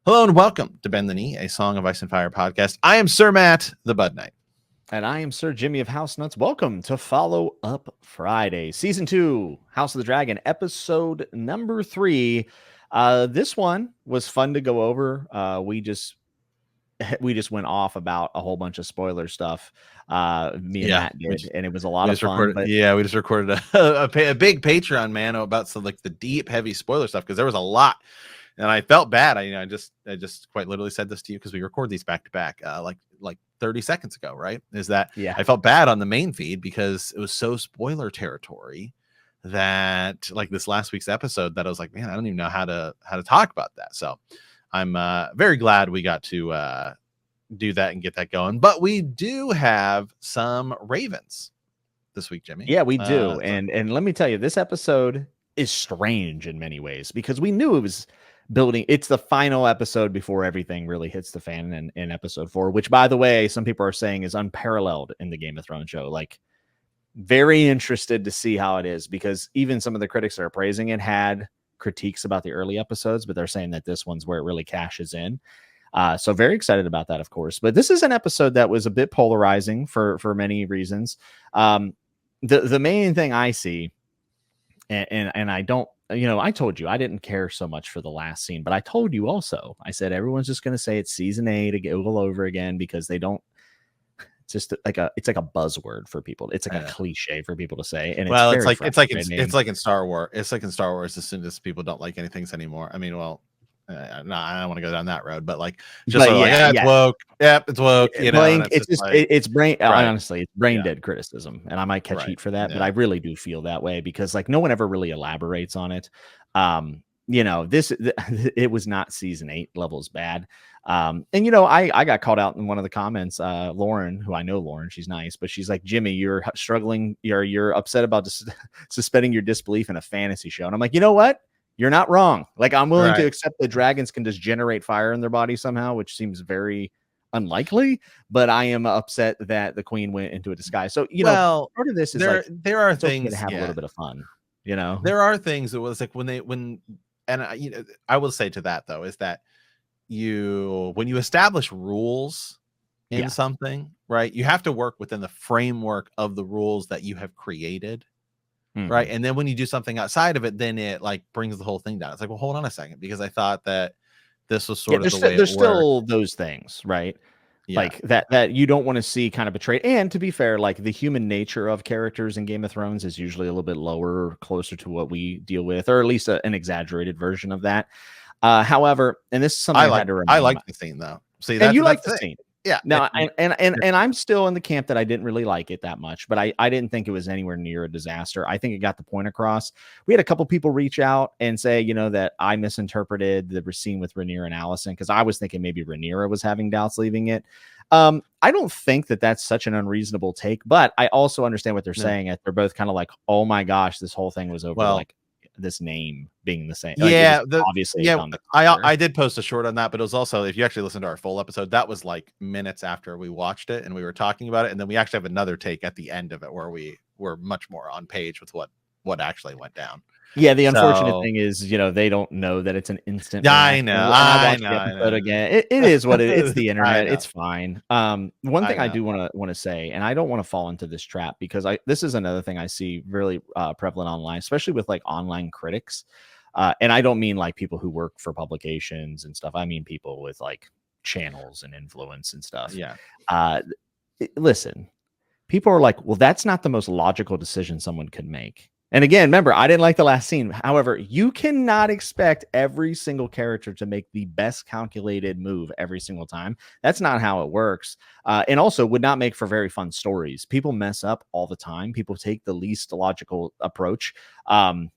Hello and welcome to Bend the Knee, a Song of Ice and Fire podcast. I am Sir Matt, the Bud Knight. And I am Sir Jimmy of House Nuts. Welcome to Follow Up Friday, Season 2, House of the Dragon, Episode number 3. This one was fun to go over. We just went off about a whole bunch of spoiler stuff. Me and Matt did, and it was a lot of fun. We just recorded a big Patreon, man, about some like the deep, heavy spoiler stuff because there was a lot. And I felt bad. I just quite literally said this to you because we record these back to back, like 30 seconds ago, right? Is that I felt bad on the main feed because it was so spoiler territory that like this last week's episode that I was like, man, I don't even know how to talk about that. So I'm very glad we got to do that and get that going. But we do have some Ravens this week, Jimmy. Yeah, we do. And let me tell you, this episode is strange in many ways because we knew it was building. It's the final episode before everything really hits the fan in episode 4, which, by the way, some people are saying is unparalleled in the Game of Thrones show. Like, very interested to see how it is because even some of the critics that are praising it had critiques about the early episodes, but they're saying that this one's where it really cashes in. So very excited about that, of course. But this is an episode that was a bit polarizing for many reasons. The main thing I see, and I don't, I told you I didn't care so much for the last scene, but I told you also, I said everyone's just going to say it's season 8 all over again because they don't. It's just like a buzzword for people. It's like a cliche for people to say. And it's like in Star Wars. It's like in Star Wars. As soon as people don't like anything anymore, I mean, well. No, I don't want to go down that road, but like, just it's woke. Yep, it's woke. It's brain. Right. Honestly, it's brain dead criticism, and I might catch heat for that, but I really do feel that way because like no one ever really elaborates on it. It was not season 8 levels bad. And I got called out in one of the comments. Lauren, who I know, she's nice, but she's like, Jimmy, you're struggling. You're upset about suspending your disbelief in a fantasy show, and I'm like, you know what? You're not wrong. Like, I'm willing to accept that dragons can just generate fire in their body somehow, which seems very unlikely, but I am upset that the queen went into a disguise. So, part of this is there are things to have a little bit of fun, there are things that was like I will say to that though, is that when you establish rules in something, right, you have to work within the framework of the rules that you have created. Right. And then when you do something outside of it, then it like brings the whole thing down. It's like, well, hold on a second, because I thought that this was sort of the way there's still those things, right? Yeah. Like that you don't want to see kind of betrayed. And to be fair, like the human nature of characters in Game of Thrones is usually a little bit lower, closer to what we deal with, or at least an exaggerated version of that. However, and this is something I had to remember. I like the scene though. See, and you like the scene. Yeah. No, and I'm still in the camp that I didn't really like it that much, but I didn't think it was anywhere near a disaster. I think it got the point across. We had a couple people reach out and say, that I misinterpreted the scene with Rhaenyra and Alicent because I was thinking maybe Rhaenyra was having doubts leaving it. I don't think that that's such an unreasonable take, but I also understand what they're saying. They're both kind of like, oh my gosh, this whole thing was over like this name being the same. Obviously. Yeah, I did post a short on that, but it was also, if you actually listen to our full episode, that was like minutes after we watched it and we were talking about it. And then we actually have another take at the end of it where we were much more on page with what actually went down. Yeah, the unfortunate thing is, they don't know that it's an instant. Yeah, I know. I know. Again, it is what it is. It's the internet. It's fine. One thing I do want to say, and I don't want to fall into this trap because this is another thing I see really prevalent online, especially with like online critics. And I don't mean like people who work for publications and stuff. I mean people with like channels and influence and stuff. Yeah. Listen, people are like, well, that's not the most logical decision someone could make. And again, remember, I didn't like the last scene. However, you cannot expect every single character to make the best calculated move every single time. That's not how it works. And also would not make for very fun stories. People mess up all the time. People take the least logical approach. I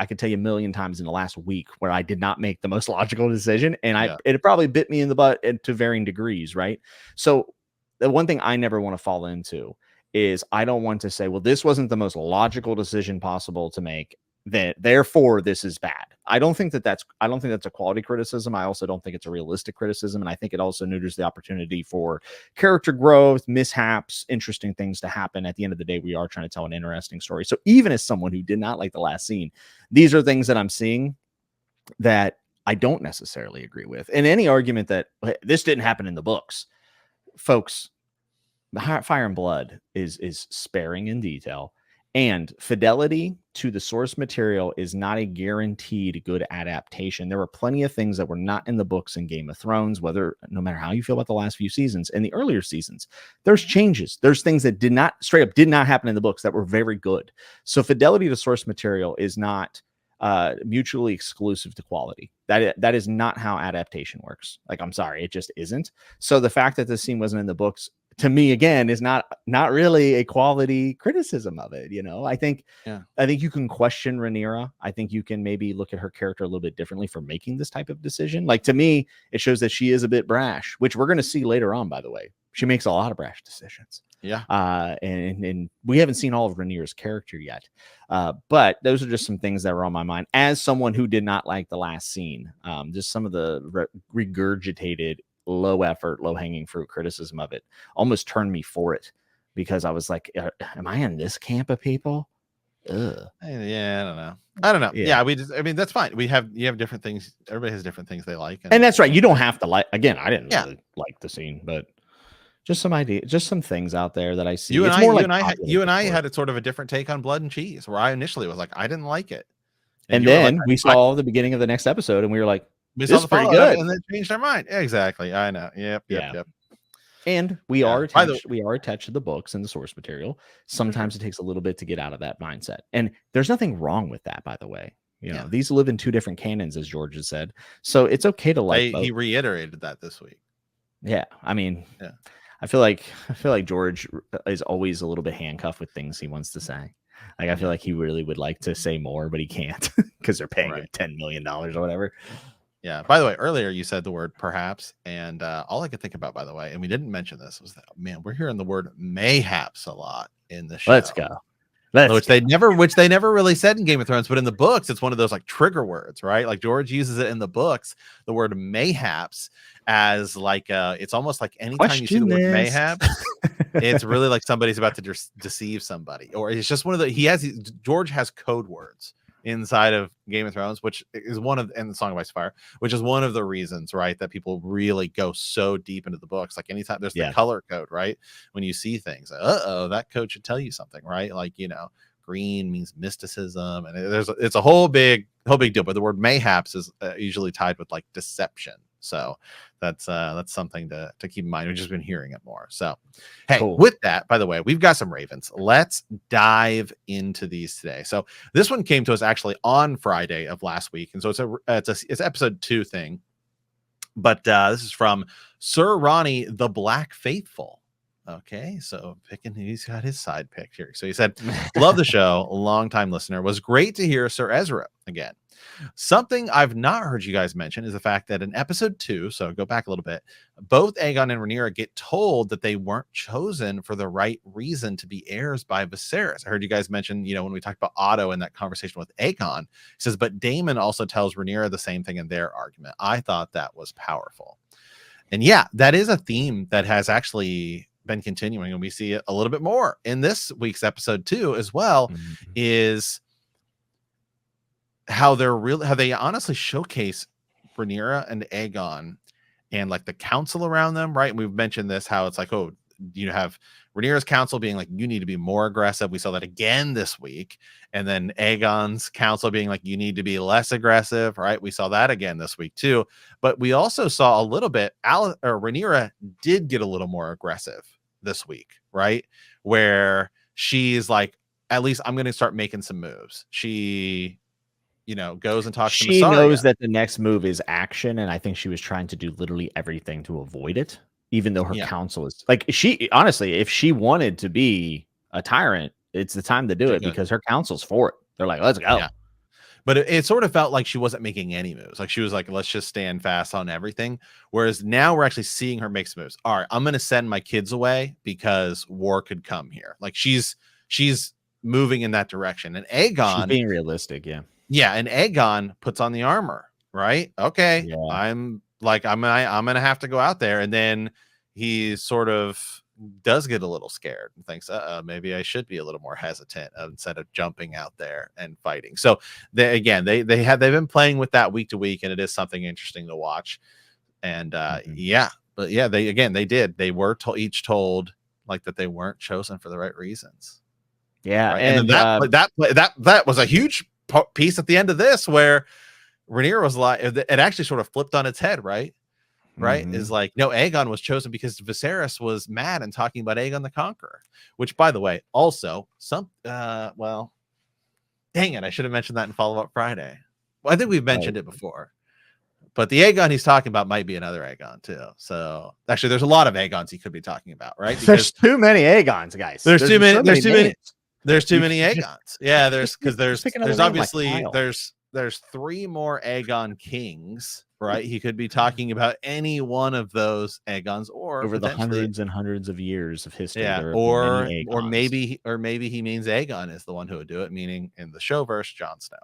could tell you a million times in the last week where I did not make the most logical decision. And it probably bit me in the butt to varying degrees, right? So the one thing I never want to fall into is I don't want to say, well, this wasn't the most logical decision possible to make, therefore this is bad. I don't think that's a quality criticism. I also don't think it's a realistic criticism. And I think it also neuters the opportunity for character growth, mishaps, interesting things to happen. At the end of the day, we are trying to tell an interesting story. So even as someone who did not like the last scene, these are things that I'm seeing that I don't necessarily agree with. And any argument that this didn't happen in the books, folks, Fire and Blood is sparing in detail, and fidelity to the source material is not a guaranteed good adaptation. There were plenty of things that were not in the books in Game of Thrones, no matter how you feel about the last few seasons and the earlier seasons, there's changes. There's things that did not happen in the books that were very good. So fidelity to source material is not mutually exclusive to quality. That is not how adaptation works. Like, I'm sorry, it just isn't. So the fact that this scene wasn't in the books, to me, again, is not really a quality criticism of it. I think you can question Rhaenyra. I think you can maybe look at her character a little bit differently for making this type of decision. Like, to me, it shows that she is a bit brash, which we're going to see later on, by the way. She makes a lot of brash decisions. Yeah. And we haven't seen all of Rhaenyra's character yet. But those are just some things that were on my mind as someone who did not like the last scene. Just some of the regurgitated low effort, low hanging fruit criticism of it almost turned me for it, because I was like, am I in this camp of people? Ugh. Yeah, I don't know. Yeah, that's fine. You have different things. Everybody has different things they like. And that's right. You don't have to like, again, I didn't really like the scene, but just some idea, just some things out there that I see. You and I had a sort of a different take on Blood and Cheese, where I initially was like, I didn't like it. And then we saw the beginning of the next episode and we were like, this is pretty good, and then changed our mind. Exactly. I know. Yep. And we are attached to the books and the source material. Sometimes it takes a little bit to get out of that mindset. And there's nothing wrong with that, by the way. These live in two different canons, as George has said. So it's okay to like both. He reiterated that this week. Yeah. I mean, I feel like George is always a little bit handcuffed with things he wants to say. Like, I feel like he really would like to say more, but he can't because they're paying him $10 million or whatever. Yeah. By the way, earlier you said the word perhaps, and all I could think about, by the way, and we didn't mention this, was that, man, we're hearing the word mayhaps a lot in the show. Let's go. They never really said in Game of Thrones, but in the books, it's one of those like trigger words, right? Like George uses it in the books, the word mayhaps, as like it's almost like anytime you see the word mayhaps, it's really like somebody's about to deceive somebody, or it's just one of the George has code words inside of Game of Thrones, which is and the Song of Ice and Fire, which is one of the reasons, right, that people really go so deep into the books. Like anytime there's the color code, right, when you see things, that code should tell you something, right? Like, green means mysticism, and it's a whole big deal. But the word mayhaps is usually tied with like deception. So that's something to keep in mind. We've just been hearing it more. So, hey, With that, by the way, we've got some Ravens. Let's dive into these today. So this one came to us actually on Friday of last week, and so it's episode 2 thing. But this is from Sir Ronnie the Black Faithful. Okay, so he's got his side pick here. So he said, "Love the show, long time listener. Was great to hear Sir Ezra again. Something I've not heard you guys mention is the fact that in episode 2, so go back a little bit, both Aegon and Rhaenyra get told that they weren't chosen for the right reason to be heirs by Viserys. I heard you guys mention, when we talked about Otto in that conversation with Aegon, he says, but Daemon also tells Rhaenyra the same thing in their argument. I thought that was powerful." And yeah, that is a theme that has actually been continuing, and we see it a little bit more in this week's episode 2 as well, is how they honestly showcase Rhaenyra and Aegon and like the council around them, right? And we've mentioned this, how it's like, you have Rhaenyra's council being like, you need to be more aggressive. We saw that again this week. And then Aegon's council being like, you need to be less aggressive, right? We saw that again this week too. But we also saw a little bit, Rhaenyra did get a little more aggressive this week, right? Where she's like, at least I'm going to start making some moves. She goes and talks to Mysaria. She knows that the next move is action, and I think she was trying to do literally everything to avoid it, even though her counsel is like, she honestly, if she wanted to be a tyrant, it's the time to do it, because her counsel's for it. They're like, let's go. Yeah. But it sort of felt like she wasn't making any moves. Like she was like, let's just stand fast on everything. Whereas now we're actually seeing her make some moves. All right, I'm going to send my kids away because war could come here. Like she's moving in that direction. And Aegon, she's being realistic. Yeah. Yeah, and Aegon puts on the armor, right? Okay, I'm going to have to go out there, and then he sort of does get a little scared and thinks, maybe I should be a little more hesitant instead of jumping out there and fighting. So they've been playing with that week to week, and it is something interesting to watch. And they were each told like that they weren't chosen for the right reasons. Yeah, right? And then that was a huge piece at the end of this where Rhaenyra was like, it actually sort of flipped on its head, right? Right? Is like, no, Aegon was chosen because Viserys was mad and talking about Aegon the Conqueror, which, by the way, also well, dang it, I should have mentioned that in Follow Up Friday. Well, I think we've mentioned it before, but the Aegon he's talking about might be another Aegon too. So actually, there's a lot of Aegons he could be talking about, right? Because there's too many Aegons, guys. There's too many Aegons. Yeah, there's obviously there's 3 more Aegon kings, right? He could be talking about any one of those Aegons, or over the hundreds and hundreds of years of history. Yeah, or maybe he means Aegon is the one who would do it, meaning in the showverse, Jon Snow.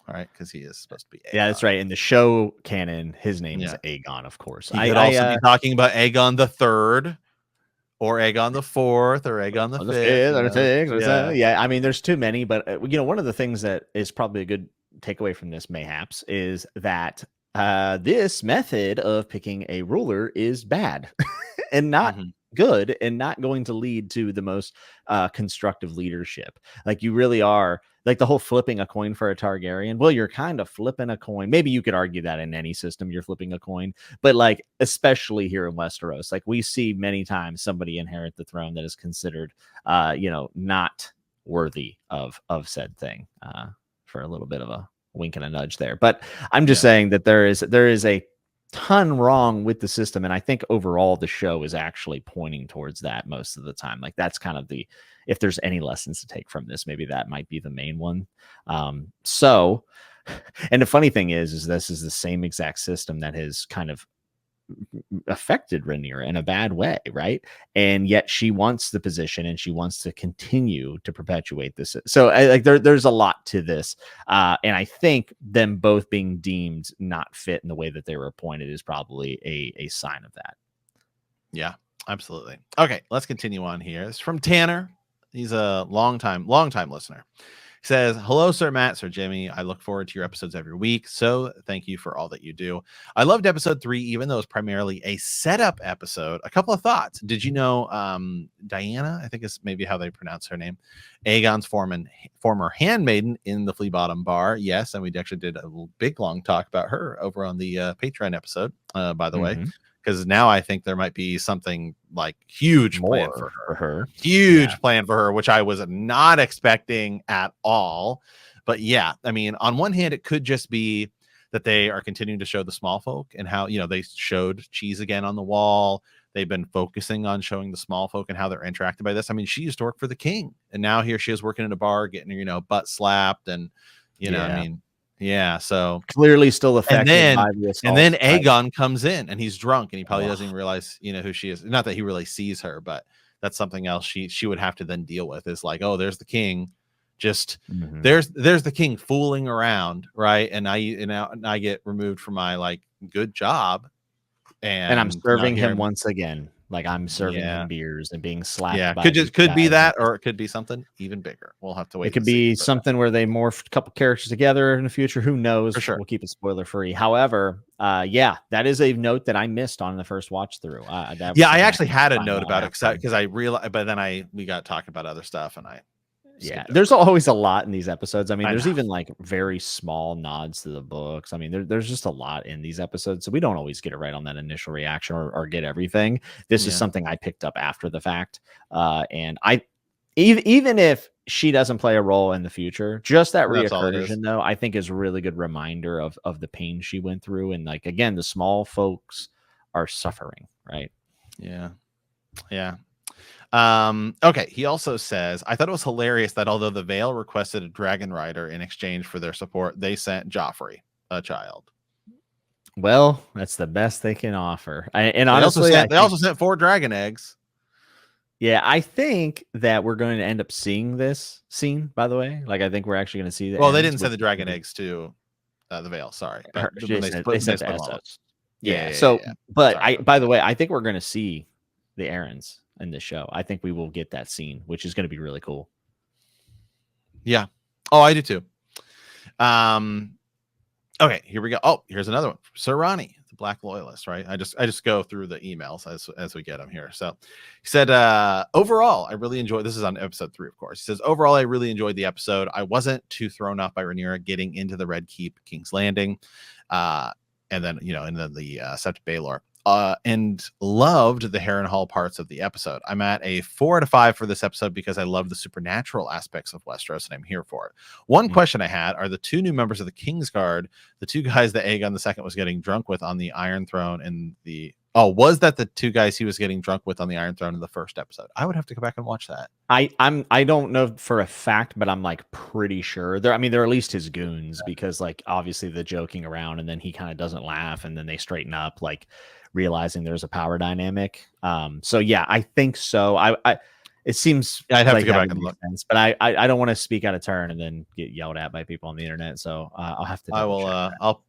All right, because he is supposed to be Aegon. Yeah, that's right. In the show canon, his name is Aegon, of course. He could also be talking about Aegon the Third, or Aegon the Fourth, or Aegon the Fifth. Yeah, I mean, there's too many, but one of the things that is probably a good takeaway from this, mayhaps, is that this method of picking a ruler is bad and not good, and not going to lead to the most constructive leadership. Like, you really are, like, the whole flipping a coin for a Targaryen. Well, you're kind of flipping a coin. Maybe you could argue that in any system you're flipping a coin, but like, especially here in Westeros, like, we see many times somebody inherit the throne that is considered not worthy of said thing, for a little bit of a wink and a nudge there. But I'm just saying that there is a ton wrong with the system, and I think overall the show is actually pointing towards that most of the time. Like, that's kind of if there's any lessons to take from this, maybe that might be the main one. So, and the funny thing is this is the same exact system that has kind of affected Rhaenyra in a bad way, right? And yet she wants the position, and she wants to continue to perpetuate this. So there's a lot to this, and I think them both being deemed not fit in the way that they were appointed is probably a sign of that. Yeah, absolutely. Okay, let's continue on here. It's from Tanner. He's a long time listener. He says, hello, Sir Matt, Sir Jimmy. I look forward to your episodes every week, so thank you for all that you do. I loved episode 3, even though it was primarily a setup episode. A couple of thoughts. Did you know Diana, I think is maybe how they pronounce her name, Aegon's former handmaiden in the Flea Bottom Bar? Yes, and we actually did a big, long talk about her over on the Patreon episode, by the way. Because now I think there might be something like huge plan for her. Huge plan for her, which I was not expecting at all. But yeah, I mean, on one hand, it could just be that they are continuing to show the small folk, and how, they showed cheese again on the wall. They've been focusing on showing the small folk and how they're interacted by this. I mean, she used to work for the king, and now here she is working in a bar, getting her, butt slapped, and I mean. Yeah, so clearly still affected by the assault. And then Aegon comes in, and he's drunk, and he probably doesn't even realize, who she is. Not that he really sees her, but that's something else she would have to then deal with, is like, oh, there's the king, just there's the king fooling around, right? And I get removed from my like good job, and I'm serving him once again. Like, I'm serving him beers and being slapped. Yeah, could be that, or it could be something even bigger. We'll have to wait. It could be something where they morph a couple characters together in the future. Who knows? For sure. We'll keep it spoiler free. However, that is a note that I missed on the first watch through. I actually had a note about it because I realized, but then we got talking about other stuff, and there's always a lot in these episodes. I mean, there's even like very small nods to the books. I mean, there's just a lot in these episodes, so we don't always get it right on that initial reaction or get everything. This is something I picked up after the fact, and even if she doesn't play a role in the future, just that reoccursion though, I think is a really good reminder of the pain she went through, and like, again, the small folks are suffering, right? Yeah. Okay, he also says, I thought it was hilarious that although the Vale requested a dragon rider in exchange for their support, they sent Joffrey, a child. Well, that's the best they can offer. And honestly, they also sent 4 dragon eggs. Yeah, I think that we're going to end up seeing this scene, by the way. Like, I think we're actually going to see that. Well, they didn't send the dragon eggs to the Vale, sorry. But they sent the Essos. But by the way, I think we're going to see the errands. in this show. I think we will get that scene, which is going to be really cool. Yeah. Oh, I do too. Okay, here we go. Oh, here's another one. Sir Ronnie, the Black Loyalist, right? I just go through the emails as we get them here. So he said, overall, I really enjoyed, this is on episode 3, of course. He says, overall, I really enjoyed the episode. I wasn't too thrown off by Rhaenyra getting into the Red Keep, King's Landing, and then the Sept Baelor. And loved the Harrenhal parts of the episode. I'm at a 4 out of 5 for this episode because I love the supernatural aspects of Westeros and I'm here for it. One question I had are the 2 new members of the Kingsguard, the 2 guys that Aegon II was getting drunk with on the Iron Throne in the was that the 2 guys he was getting drunk with on the Iron Throne in the first episode? I would have to go back and watch that. I don't know for a fact, but I'm like pretty sure they're at least his goons, because like obviously the joking around and then he kind of doesn't laugh and then they straighten up, like realizing there's a power dynamic. So yeah, I think so. It seems I'd have like to go back and look, but I don't want to speak out of turn and then get yelled at by people on the internet. So I'll have to. I will.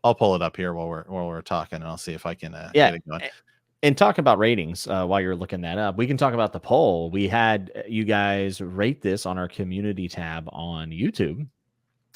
I'll pull it up here while we're talking, and I'll see if I can get it going. And talk about ratings while you're looking that up. We can talk about the poll. We had you guys rate this on our community tab on YouTube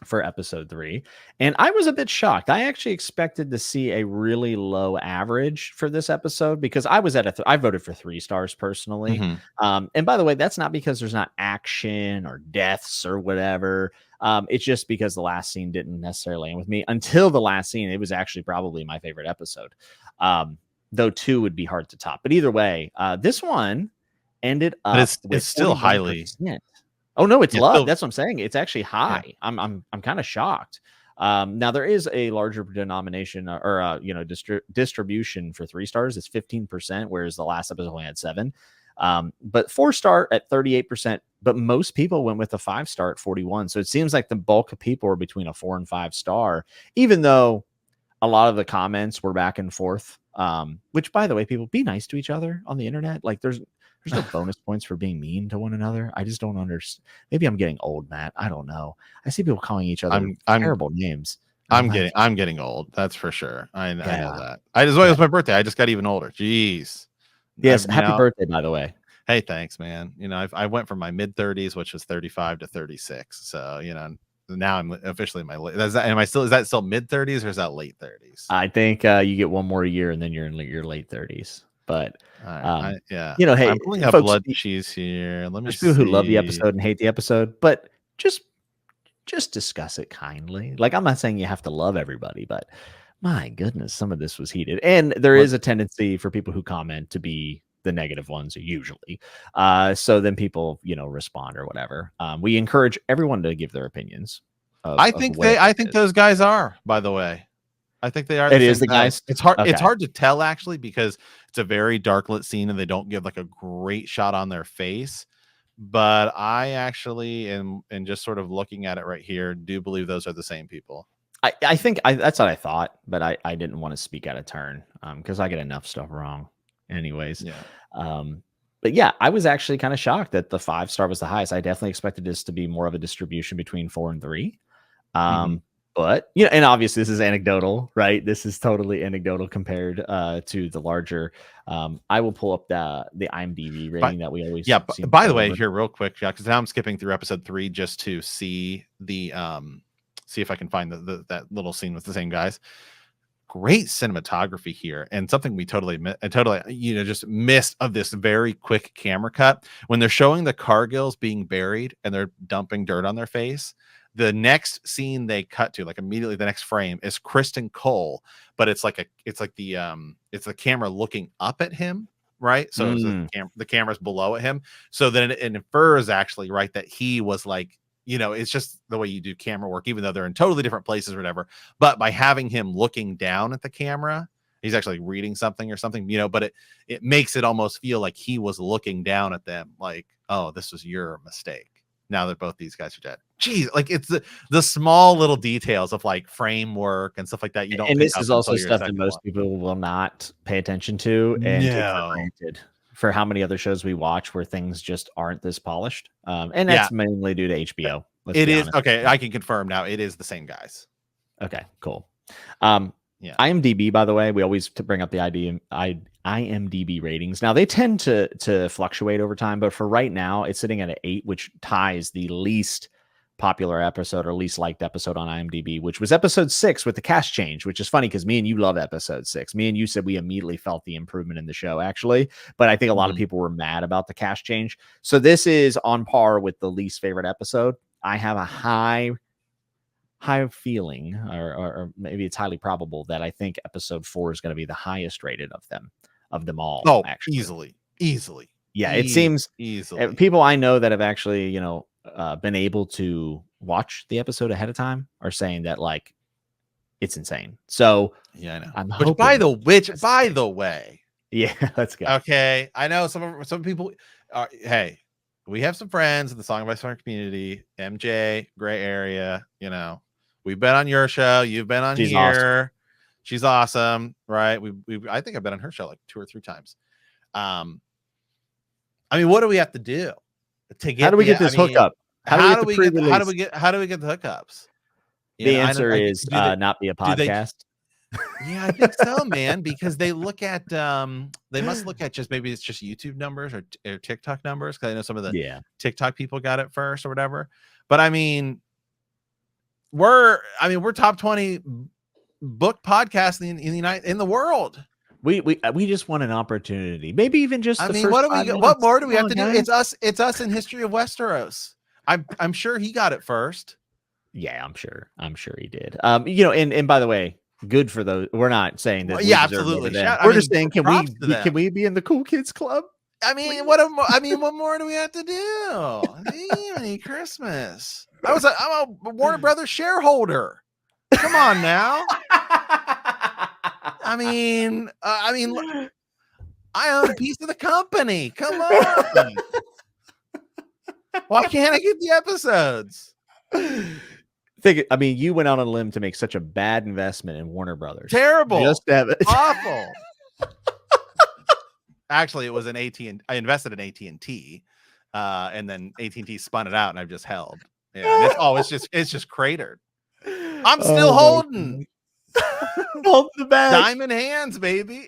for episode 3. And I was a bit shocked. I actually expected to see a really low average for this episode because I was at I voted for 3 stars personally. Mm-hmm. And by the way, that's not because there's not action or deaths or whatever. It's just because the last scene didn't necessarily land with me until the last scene. It was actually probably my favorite episode. Though 2 would be hard to top. But either way, this one ended up. But it's still 41%. Highly. Oh no, it's low. That's what I'm saying. It's actually high. Yeah. I'm kind of shocked. Now there is a larger denomination or distribution for 3 stars. It's 15%, whereas the last episode only had 7. But 4-star at 38%. But most people went with a 5-star at 41. So it seems like the bulk of people are between a 4 and 5-star, even though a lot of the comments were back and forth. Which, by the way, people, be nice to each other on the internet. Like there's no bonus points for being mean to one another. I just don't understand. Maybe I'm getting old, Matt. I don't know. I see people calling each other terrible names. I'm getting old. That's for sure. I know that. It was my birthday. I just got even older. Jeez. Yes. Happy birthday, by the way. Hey, thanks, man. I went from my mid 30s, which was 35 to 36. So, now I'm officially in my late. Is that still mid 30s or is that late 30s? I think you get one more year and then you're in your late 30s. But yeah, hey, I'm pulling up blood cheese here. Let me see. People who love the episode and hate the episode, but just discuss it kindly. Like I'm not saying you have to love everybody, but my goodness, some of this was heated, and there is a tendency for people who comment to be the negative ones usually. So then people, respond or whatever. We encourage everyone to give their opinions. I think those guys are, by the way. I think they are. It is the guys. It's hard. Okay. It's hard to tell actually because it's a very dark lit scene and they don't give like a great shot on their face. But I actually am, and just sort of looking at it right here, do believe those are the same people. I think that's what I thought, but I didn't want to speak out of turn because I get enough stuff wrong, anyways. Yeah. But yeah, I was actually kind of shocked that the 5-star was the highest. I definitely expected this to be more of a distribution between 4 and 3. But and obviously this is anecdotal, right? This is totally anecdotal compared to the larger. I will pull up the IMDb rating that we always. Yeah. By the way, here real quick, because now I'm skipping through episode 3 just to see the see if I can find that little scene with the same guys. Great cinematography here, and something we totally just missed of this very quick camera cut when they're showing the Cargills being buried and they're dumping dirt on their face. The next scene they cut to, like immediately the next frame, is Kristen Cole, but it's the camera looking up at him, right? So the camera's below at him, so then it infers actually, right, that he was like, it's just the way you do camera work, even though they're in totally different places or whatever. But by having him looking down at the camera, he's actually reading something or something, but it makes it almost feel like he was looking down at them, like, oh, this was your mistake. Now that both these guys are dead. Geez, like it's the small little details of like framework and stuff like that. You don't. And this is also stuff that most people will not pay attention to and take for granted for how many other shows we watch where things just aren't this polished. And that's mainly due to HBO. It is okay. I can confirm now. It is the same guys. Okay, cool. IMDb, by the way, we always bring up the IMDb ratings. Now they tend to fluctuate over time, but for right now, it's sitting at an 8, which ties the least popular episode or least liked episode on IMDb, which was episode 6 with the cast change, which is funny because me and you love episode 6. Me and you said we immediately felt the improvement in the show, actually, but I think a lot of people were mad about the cast change. So this is on par with the least favorite episode. I have a high feeling, or maybe it's highly probable that I think episode 4 is going to be the highest rated of them all. Oh, actually, easily. Yeah, it seems easily. People I know that have actually, been able to watch the episode ahead of time are saying that like it's insane. So yeah, I know. I'm Which hoping. By the way, yeah, let's go. Okay, I know some people are. Hey, we have some friends in the Song of Ice and Fire community. MJ, Gray Area. We've been on your show. You've been on here. Awesome. She's awesome, right? I think I've been on her show like 2 or 3 times. I mean, what do we have to do to get? How do we get this hookup? How do we get the hookups? The answer is not be a podcast. Yeah, I think so, man, because they look at they must look at maybe it's just YouTube numbers or TikTok numbers, because I know some of the TikTok people got it first or whatever. But I mean, we're top 20 book podcast in the world. We just want an opportunity, maybe even just. What more do we have to do? It's us in History of Westeros. I'm sure he got it first. Yeah, I'm sure he did. And by the way, good for those. We're not saying that. Yeah, absolutely. We're just saying, can we be in the cool kids club? I mean, what more do we have to do? Any Christmas? I'm a Warner Brothers shareholder. Come on now. I mean, I own a piece of the company. Come on. Why can't I get the episodes? You went out on a limb to make such a bad investment in Warner Brothers. Terrible. Just have it. Awful. Actually, it was an AT&T. I invested in AT&T, and then AT&T spun it out, and I've just held. Yeah, it's just cratered. I'm still holding. Hold the bag. Diamond hands, baby.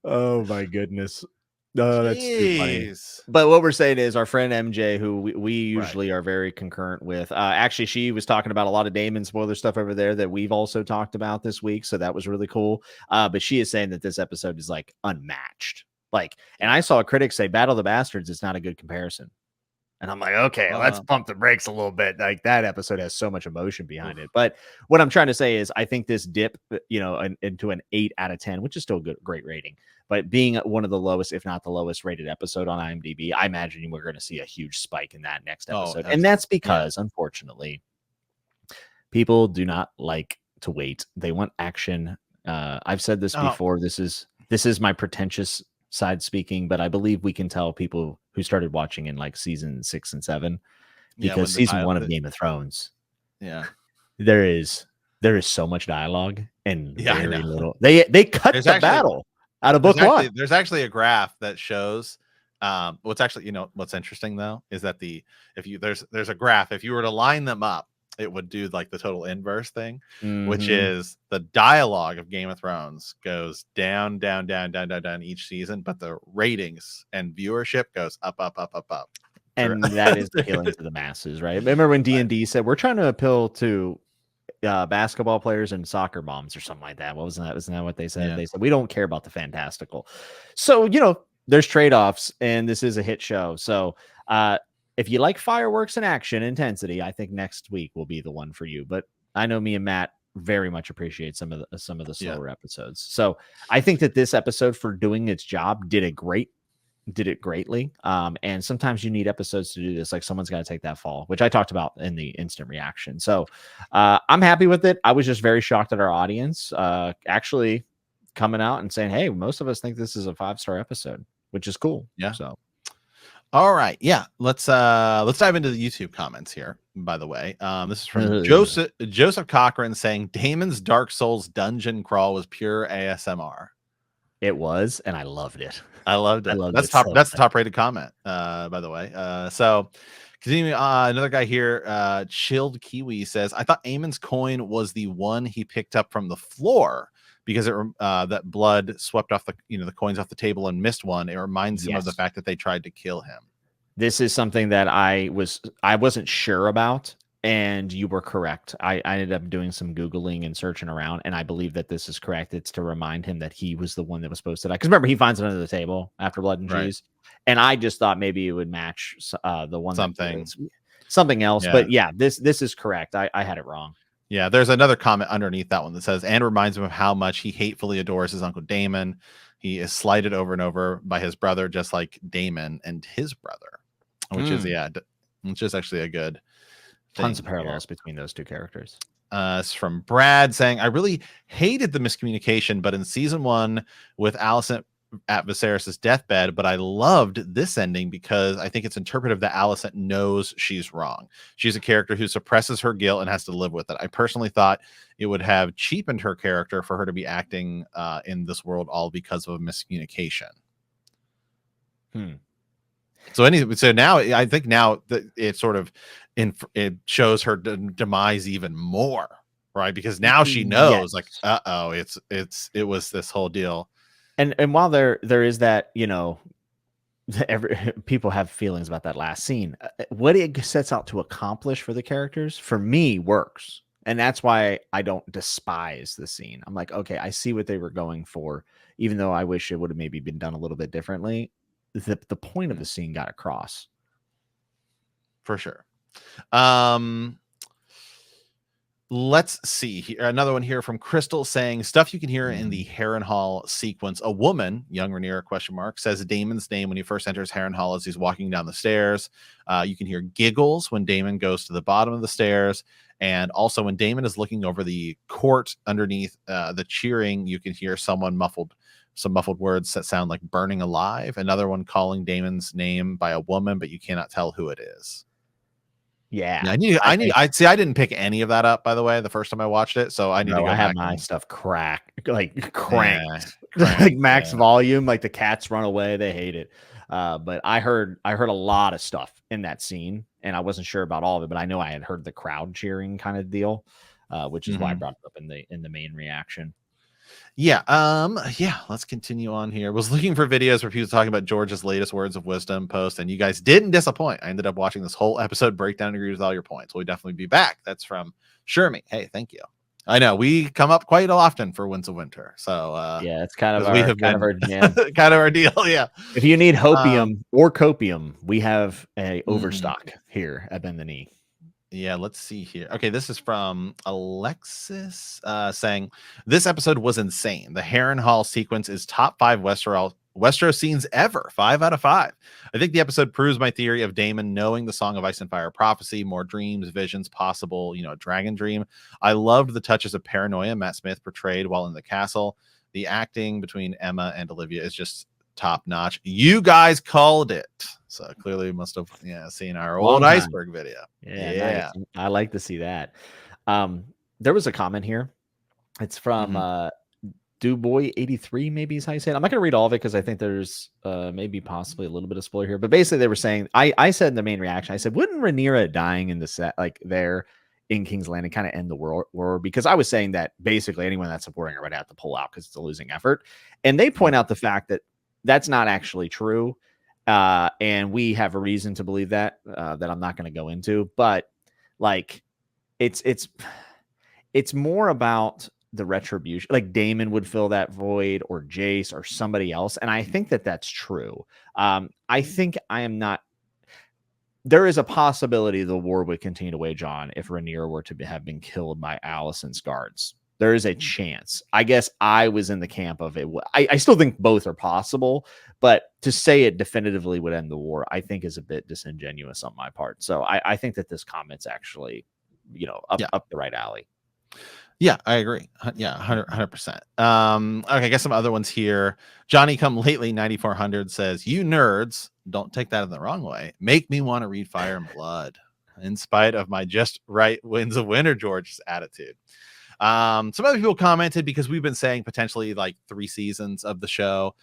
Oh my goodness. No, that's too funny. But what we're saying is our friend MJ, who we usually are very concurrent with, actually, she was talking about a lot of Daemon spoiler stuff over there that we've also talked about this week. So that was really cool. But she is saying that this episode is like unmatched. And I saw a critic say Battle of the Bastards is not a good comparison. And I'm like, okay, let's pump the brakes a little bit. Like, that episode has so much emotion behind it. But what I'm trying to say is I think this dip, into an 8 out of 10, which is still good, great rating, but being one of the lowest, if not the lowest rated episode on IMDb, I imagine we're going to see a huge spike in that next episode. And that's because, unfortunately, people do not like to wait. They want action. I've said this before. This is my pretentious side speaking, but I believe we can tell people who started watching in like season 6 and 7, because season 1 of Game of Thrones, there is so much dialogue and very little. They cut the battle out of book 1. There's actually a graph that shows what's interesting though is that there's a graph, if you were to line them up, it would do like the total inverse thing, which is the dialogue of Game of Thrones goes down each season, but the ratings and viewership goes up. And that is appealing to the masses, right? Remember when D&D said we're trying to appeal to basketball players and soccer moms or something like that? What was that? Wasn't that what they said? Yeah. They said we don't care about the fantastical. So there's trade-offs, and this is a hit show. So if you like fireworks and action intensity, I think next week will be the one for you. But I know me and Matt very much appreciate some of the slower episodes. So I think that this episode, for doing its job, did it greatly. And sometimes you need episodes to do this. Like, someone's got to take that fall, which I talked about in the instant reaction. So I'm happy with it. I was just very shocked at our audience actually coming out and saying, hey, most of us think this is a 5-star episode, which is cool. Yeah. So. All right. Yeah. Let's dive into the YouTube comments here, by the way. This is from Joseph Cochran saying Daemon's Dark Souls dungeon crawl was pure ASMR. It was, and I loved it. That's the top rated comment, by the way. So continuing, another guy here, Chilled Kiwi says, I thought Aemon's coin was the one he picked up from the floor, because that blood swept off the coins off the table and missed one. It reminds him of the Yes. fact that they tried to kill him. This is something that I wasn't sure about, and you were correct. I ended up doing some Googling and searching around, and I believe that this is correct. It's to remind him that he was the one that was supposed to die. Because remember, he finds it under the table after Blood and Right. Cheese, and I just thought maybe it would match the one Something. something else. Yeah. But yeah, this is correct. I had it wrong. Yeah, there's another comment underneath that one that says, and reminds him of how much he hatefully adores his uncle Daemon. He is slighted over and over by his brother, just like Daemon and his brother, which is actually a good Tons of thing parallels here. between those two characters. It's from Brad saying, I really hated the miscommunication, but in season 1 with Alicent at Viserys' deathbed, but I loved this ending because I think it's interpretive that Alicent knows she's wrong. She's a character who suppresses her guilt and has to live with it. I personally thought it would have cheapened her character for her to be acting in this world all because of a miscommunication. So now I think now that it sort of it shows her demise even more, right? Because now she knows, like, it was this whole deal. And while there is that, people have feelings about that last scene. What it sets out to accomplish for the characters, for me, works. And that's why I don't despise the scene. I'm like, okay, I see what they were going for, even though I wish it would have maybe been done a little bit differently. The point of the scene got across. For sure. Let's see here. Another one here from Crystal saying, stuff you can hear in the Harrenhal sequence. A woman, young Rhaenyra says Daemon's name when he first enters Harrenhal as he's walking down the stairs. You can hear giggles when Daemon goes to the bottom of the stairs. And also when Daemon is looking over the court underneath the cheering, you can hear some muffled words that sound like burning alive. Another one calling Daemon's name by a woman, but you cannot tell who it is. Yeah, I see. I didn't pick any of that up, by the way, the first time I watched it. So I need to go. I have back my stuff cranked, like cranked, max volume. Like the cats run away, they hate it. But I heard a lot of stuff in that scene, and I wasn't sure about all of it, but I know I had heard the crowd cheering kind of deal, which is why I brought it up in the main reaction. Yeah. Let's continue on here. Was looking for videos where people talking about George's latest words of wisdom post, and you guys didn't disappoint. I ended up watching this whole episode breakdown and agree with all your points. We'll definitely be back. That's from Shermy. Hey, thank you. I know we come up quite often for Winds of Winter. So yeah, it's kind of our jam. Kind of our deal. Yeah. If you need hopium or copium, we have a overstock here at Bend the Knee. Yeah, let's see here. Okay, this is from Alexis saying, this episode was insane. The Harrenhal sequence is top 5 Westeros scenes ever. 5 out of 5. I think the episode proves my theory of Daemon knowing the Song of Ice and Fire prophecy, more dreams, visions, possible, a dragon dream. I loved the touches of paranoia Matt Smith portrayed while in the castle. The acting between Emma and Olivia is just top notch. You guys called it. So clearly must have seen our old iceberg video. Yeah. Nice. I like to see that. There was a comment here. It's from Duboy83, maybe is how you say it. I'm not going to read all of it because I think there's maybe possibly a little bit of spoiler here. But basically they were saying, I said in the main reaction, I said, wouldn't Rhaenyra dying in the set like there in King's Landing kind of end the war? Because I was saying that basically anyone that's supporting her would have to pull out because it's a losing effort. And they point out the fact that that's not actually true. And we have a reason to believe that I'm not going to go into, but like it's more about the retribution. Like Daemon would fill that void, or Jace, or somebody else. And I think that that's true. I think there is a possibility the war would continue to wage on if Rhaenyra were to have been killed by Alicent's guards. There is a chance. I guess I was in the camp of it. I still think both are possible, but to say it definitively would end the war, I think is a bit disingenuous on my part. So I think that this comment's actually, up the right alley. Yeah, I agree. Yeah, 100%. Okay, I guess some other ones here. Johnny Come Lately 9400 says, you nerds, don't take that in the wrong way, make me want to read Fire and Blood in spite of my just right Winds of Winter George's attitude. Some other people commented because we've been saying potentially like 3 seasons of the show.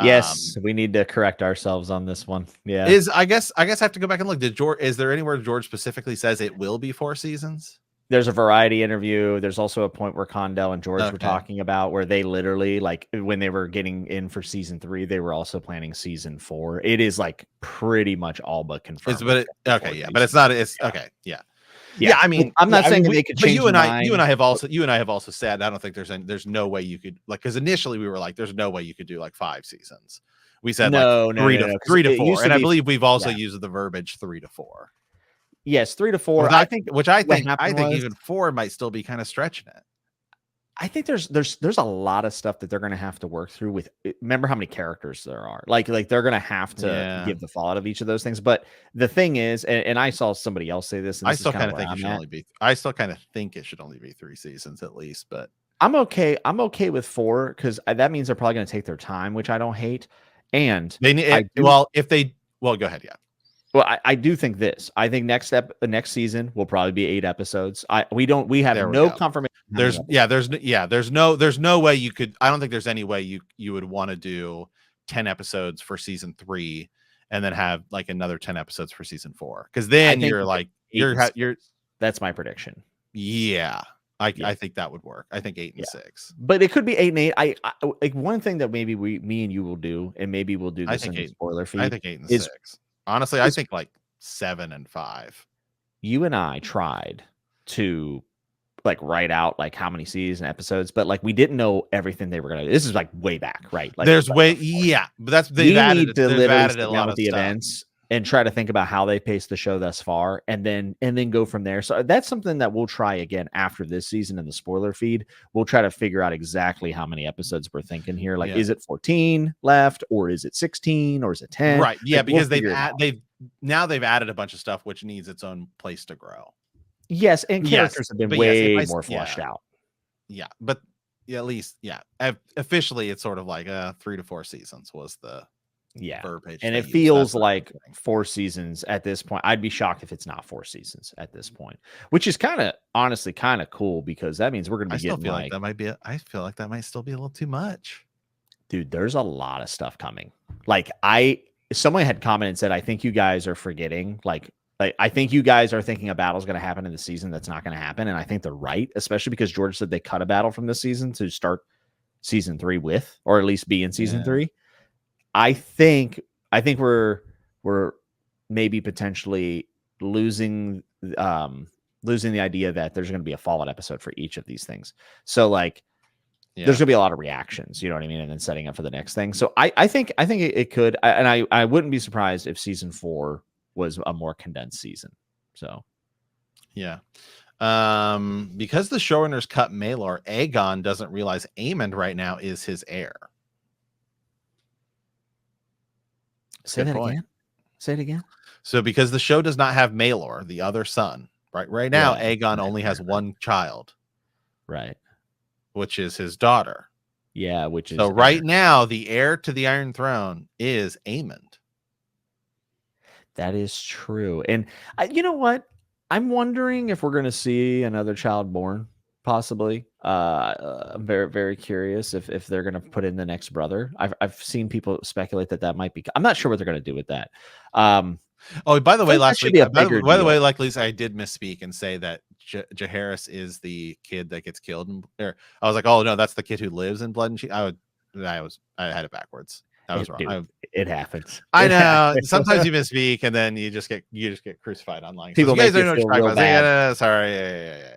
Yes, we need to correct ourselves on this one. Yeah, I guess I have to go back and look. Is there anywhere George specifically says it will be 4 seasons? there's a variety interview. There's also a point where Condell and George were Okay. talking about where they literally, like, when they were getting in for season 3, they were also planning season 4. It is like pretty much all but confirmed. Okay, yeah, but it's not. It's okay, yeah. Yeah, I mean, I'm not saying that we, they could but change their mind. you and I have also said I don't think there's no way you could, like, because initially we were like, there's no way you could do like 5 seasons. We said like No, 3 to it 4, used to and I be, believe we've also yeah. used the verbiage 3 to 4. Yes, 3 to 4. I I think, think I what think happened was, even 4 might still be kind of stretching it. I think there's a lot of stuff that they're gonna have to work through with. Remember how many characters there are. Like they're gonna have to Yeah, give the fallout of each of those things. But the thing is, and I saw somebody else say this, and I this is still kind kind of of where think it I'm should at. only be. I still kind of think it should only be 3 seasons at least, but I'm okay. I'm okay with 4 because that means they're probably gonna take their time, which I don't hate. And they need I it. do Well, go ahead. Yeah. Well, I do think this. I think next season will probably be 8 episodes. We have There we no go. confirmation. How many There's no way you could. I don't think there's any way you would want to do 10 episodes for season 3 and then have like another 10 episodes for season 4, because I then think you're you get like 8 and 6. you're That's my prediction. yeah. I Yeah, think that would work. I think 8 yeah. and 6. But it could be 8 and 8. I like one thing that maybe me and you will do, and maybe we'll do I this think in the 8. spoiler I feed, think 8 and is 6. Honestly, I is think like 7 and 5. you and I tried to like write out like how many season episodes, but like we didn't know everything they were gonna do. This is like way back, right? Like There's right way before. yeah, but that's We need to they've literally added sit a down lot with of the stuff. events and try to think about how they pace the show thus far, and then go from there. So that's something that we'll try again after this season in the spoiler feed. We'll try to figure out exactly how many episodes we're thinking here. Like, Yeah. is it 14 left, or is it 16, or is it 10? Right. Yeah, Like, we'll because figure it out. they've added a bunch of stuff which needs its own place to grow. Yes, and Yes, characters have been but yes, if way I more fleshed out. yeah, but yeah, at least yeah, officially it's sort of like 3 to 4 seasons was the Yeah. verbiage And they it used. So that's feels what I'm like doing. 4 seasons at this point. I'd be shocked if it's not 4 seasons at this point, which is kind of honestly kind of cool because that means we're going to I be still getting feel like like, that might be. I feel like that might still be a little too much. dude, there's a lot of stuff coming. Like someone had commented and said, I think you guys are forgetting, like I think you guys are thinking a battle's going to happen in the season that's not going to happen. And I think they're right, especially because George said they cut a battle from this season to start season 3 with, or at least be in season Yeah. 3. I think we're maybe potentially losing losing the idea that there's going to be a Fallout episode for each of these things. So like Yeah. there's gonna be a lot of reactions, you know what I mean, and then setting up for the next thing. So I think it could, and I wouldn't be surprised if season 4 was a more condensed season. So Yeah. Because the showrunners cut Maelor, Aegon doesn't realize Aemond right now is his heir. say that again. Say it again. So because the show does not have Maelor, the other son, right now, Aegon only has one child, Right. which is his daughter. Yeah, which is So right now, the heir to the Iron Throne is Aemond. That is true. And you know what? I'm wondering if we're going to see another child born, possibly. I'm very, very curious if they're going to put in the next brother. I've seen people speculate that might be. I'm not sure what they're going to do with that. Oh, by the way, last week, by the way, like Lisa, I did misspeak and say that Jaehaerys is the kid that gets killed. I was like, oh no, that's the kid who lives in Blood and Cheese. I had it backwards. I was wrong. Dude, it happens. I know. Sometimes you misspeak, and then you just get crucified online. People so you make guys you don't feel know real what bad. sorry. Yeah.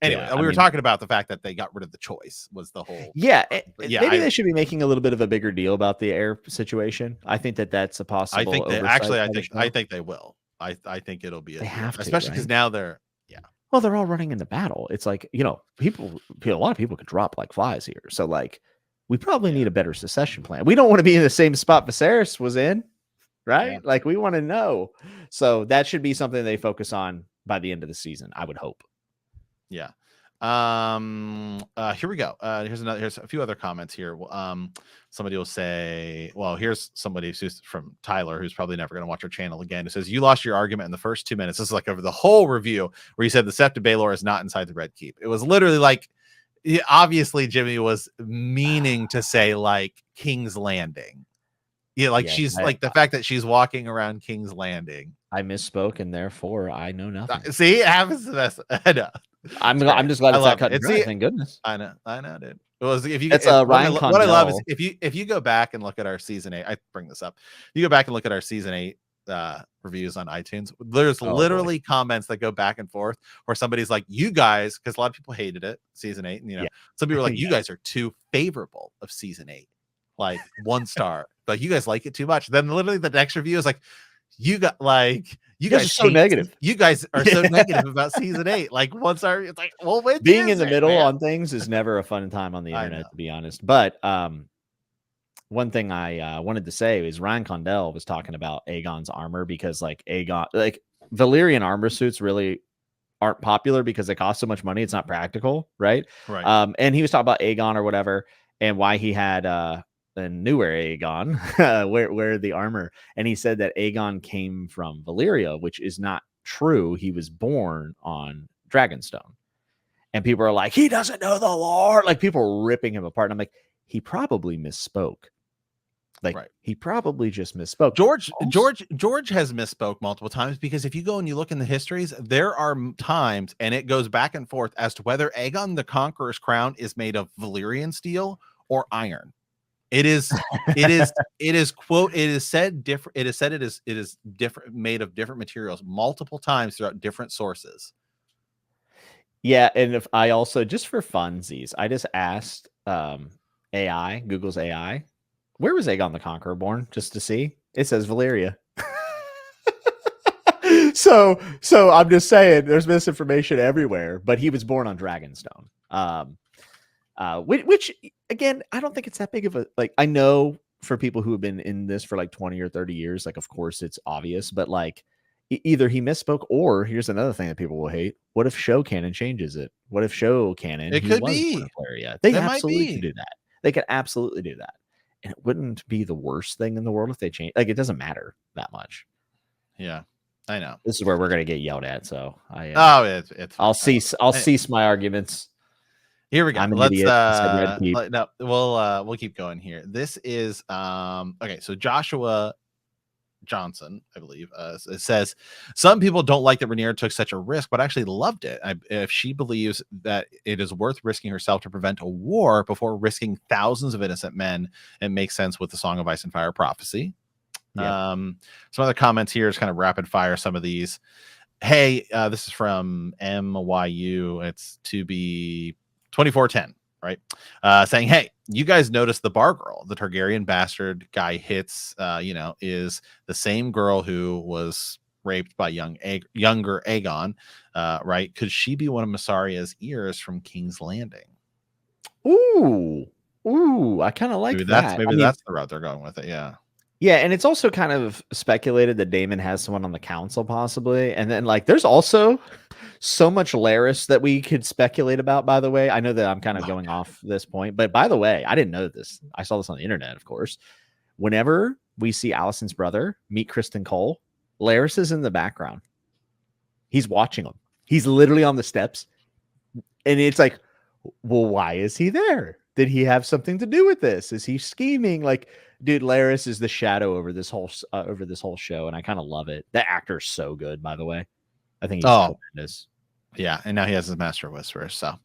Anyway, we were talking about the fact that they got rid of the choice was the whole. Yeah, maybe they should be making a little bit of a bigger deal about the heir situation. I think that's a possible. I think I think they will. I think it'll be. They have to, especially because now they're. Yeah. Well, they're all running into battle. It's like, a lot of people could drop like flies here. So like, we probably need a better succession plan. We don't want to be in the same spot Viserys was in, right? Yeah. Like we want to know. So that should be something they focus on by the end of the season, I would hope. Yeah. Here we go. Here's a few other comments here. Somebody will say, well, here's somebody who's from Tyler, who's probably never going to watch our channel again. Who says, you lost your argument in the first 2 minutes. This is like over the whole review where you said the Sept of Baelor is not inside the Red Keep. It was literally like, obviously Jimmy was meaning to say like King's Landing. Yeah, like she's like the fact that she's walking around King's Landing. I misspoke, and therefore I know nothing. See, it happens to us. I know. I'm It's great. just glad I it's not love cut it. and dry. Thank goodness. I know, dude. Well, if you, That's if, Ryan what I love is Condell. if you go back and look at our season 8, I bring this up. You go back and look at our season 8 reviews on iTunes. There's Oh boy. literally comments that go back and forth where somebody's like, "You guys," because a lot of people hated it, season 8, and Yeah. some people are like, "You Yeah. guys are too favorable of season 8, like 1 star, like you guys like it too much." Then literally the next review is like, "You got like." You guys guys are so negative. You guys are so Yeah. negative about season 8. Like 1 star, it's like, well, which Being is in the it, middle man? on things is never a fun time on the I know. internet, to be honest. But one thing I wanted to say is Ryan Condell was talking about Aegon's armor because like Valyrian armor suits really aren't popular because they cost so much money. It's not practical, right? Right. And he was talking about Aegon or whatever, and why he had the newer Aegon where the armor, and he said that Aegon came from Valyria, which is not true. He was born on Dragonstone, and people are like, he doesn't know the lore. Like people are ripping him apart. And I'm like, he probably misspoke. Like Right. he probably just misspoke. George has misspoke multiple times because if you go and you look in the histories, there are times, and it goes back and forth as to whether Aegon the Conqueror's crown is made of Valyrian steel or iron. It is said different. It is said it is different, made of different materials multiple times throughout different sources. Yeah, and if I also, just for funsies, I just asked AI, Google's AI, where was Aegon the Conqueror born? Just to see. It says Valyria. so I'm just saying there's misinformation everywhere, but he was born on Dragonstone. Which again, I don't think it's that big of a, like, I know for people who have been in this for like 20 or 30 years, like of course it's obvious, but like either he misspoke, or here's another thing that people will hate. What if show canon changes it? What if show canon It he could was born be. in Valyria? They That might absolutely be. could do that. They could absolutely do that. And it wouldn't be the worst thing in the world if they change. Like, it doesn't matter that much. Yeah, I know. This is where we're gonna get yelled at. So I'll cease my arguments. Here we go. I'm an Let's idiot. I said red keep. no, we'll keep going here. This is okay. So Joshua Johnson, I believe, it says some people don't like that Rhaenyra took such a risk, but actually loved it. If she believes that it is worth risking herself to prevent a war before risking thousands of innocent men, it makes sense with the Song of Ice and Fire prophecy. Yep. Some other comments here is kind of rapid fire some of these. Hey, this is from MYU. It's to be 2410, right? Saying, hey, you guys noticed the bar girl, the Targaryen bastard guy hits, is the same girl who was raped by younger Aegon, right? Could she be one of Mysaria's heirs from King's Landing? Ooh, I kind of like that. Maybe that's the route they're going with it. Yeah. Yeah, and it's also kind of speculated that Daemon has someone on the council, possibly. And then, like, there's also so much Laris that we could speculate about, by the way. I know that I'm kind of going off this point, but by the way, I didn't know this. I saw this on the internet, of course. Whenever we see Allison's brother meet Kristen Cole, Laris is in the background. He's watching him. He's literally on the steps. And it's like, well, why is he there? Did he have something to do with this? Is he scheming? Like, dude, Laris is the shadow over this whole show, and I kind of love it. The actor's so good, by the way. I think he's tremendous. Yeah, and now he has his Master of Westeros. So,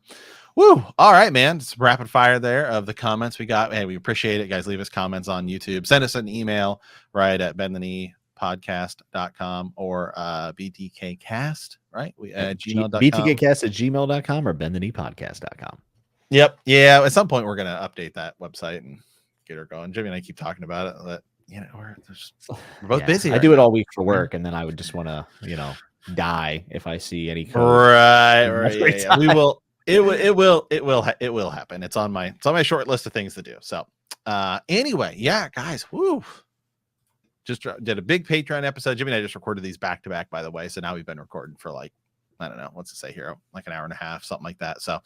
woo! All right, man. It's rapid fire there of the comments we got. Hey, we appreciate it, guys. Leave us comments on YouTube. Send us an email right at bendthekneepodcast.com or btkcast, right? At gmail.com. btkcast@gmail.com or bendthekneepodcast.com. Yep. Yeah. At some point, we're gonna update that website and get her going. Jimmy and I keep talking about it. That we're both busy. I do it all week for work, and then I would just want to, die if I see any code. Right. Yeah. We will. It will happen. It's on my short list of things to do. So, anyway, yeah, guys, woo. Just did a big Patreon episode. Jimmy and I just recorded these back to back, by the way. So now we've been recording for like, I don't know, what's it say here? Like an hour and a half, something like that. So,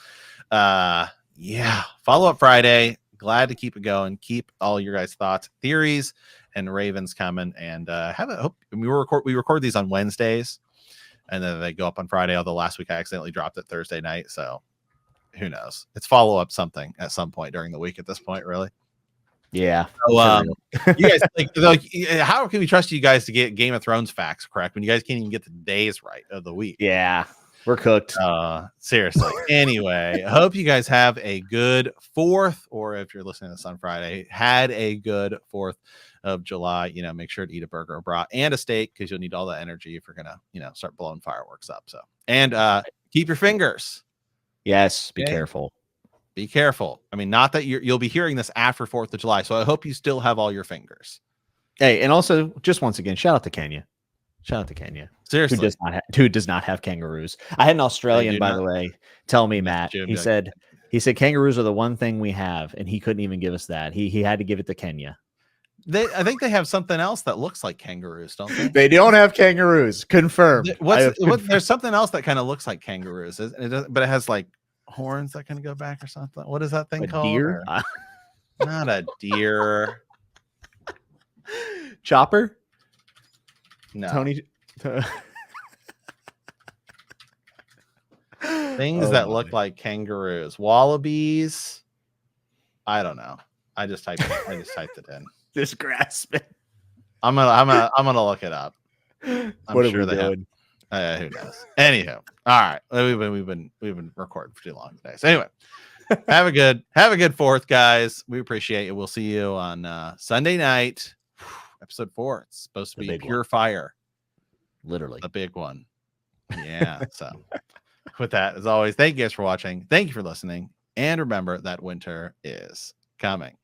yeah, follow up Friday. Glad to keep it going. Keep all your guys' thoughts, theories, and ravens coming. And hope we record these on Wednesdays, and then they go up on Friday. Although last week I accidentally dropped it Thursday night, so who knows? It's follow up something at some point during the week. At this point, really. Yeah. So, you guys like how can we trust you guys to get Game of Thrones facts correct when you guys can't even get the days right of the week? Yeah. We're cooked. Seriously. Anyway, I hope you guys have a good 4th, or if you're listening to this on Friday, had a good 4th of July. Make sure to eat a burger, a brat, and a steak, because you'll need all that energy if you're gonna, start blowing fireworks up. So, and keep your fingers. Yes, be Okay? careful. Be careful. I mean, not that you'll be hearing this after 4th of July, so I hope you still have all your fingers. Hey, and also, just once again, shout out to Kenya. Shout out to Kenya. Seriously. Who does not have kangaroos. I had an Australian, by the way, tell me, Matt. He said kangaroos are the one thing we have, and he couldn't even give us that. He had to give it to Kenya. I think they have something else that looks like kangaroos, don't they? They don't have kangaroos. Confirmed. There's something else that kind of looks like kangaroos, but it has like horns that kind of go back or something. What is that thing called? Deer? Not a deer. Chopper? No. Tony. Things that look like kangaroos. Wallabies. I don't know. I just typed it in. This grasping. I'm gonna look it up. I'm what sure are we doing? Who knows? Anyhow, all right. We've been recording for too long today. So anyway, have a good 4th, guys. We appreciate you. We'll see you on Sunday night, episode 4. It's supposed to be pure fire. Literally, the big one. Yeah. So with that, as always, thank you guys for watching. Thank you for listening, and remember that winter is coming.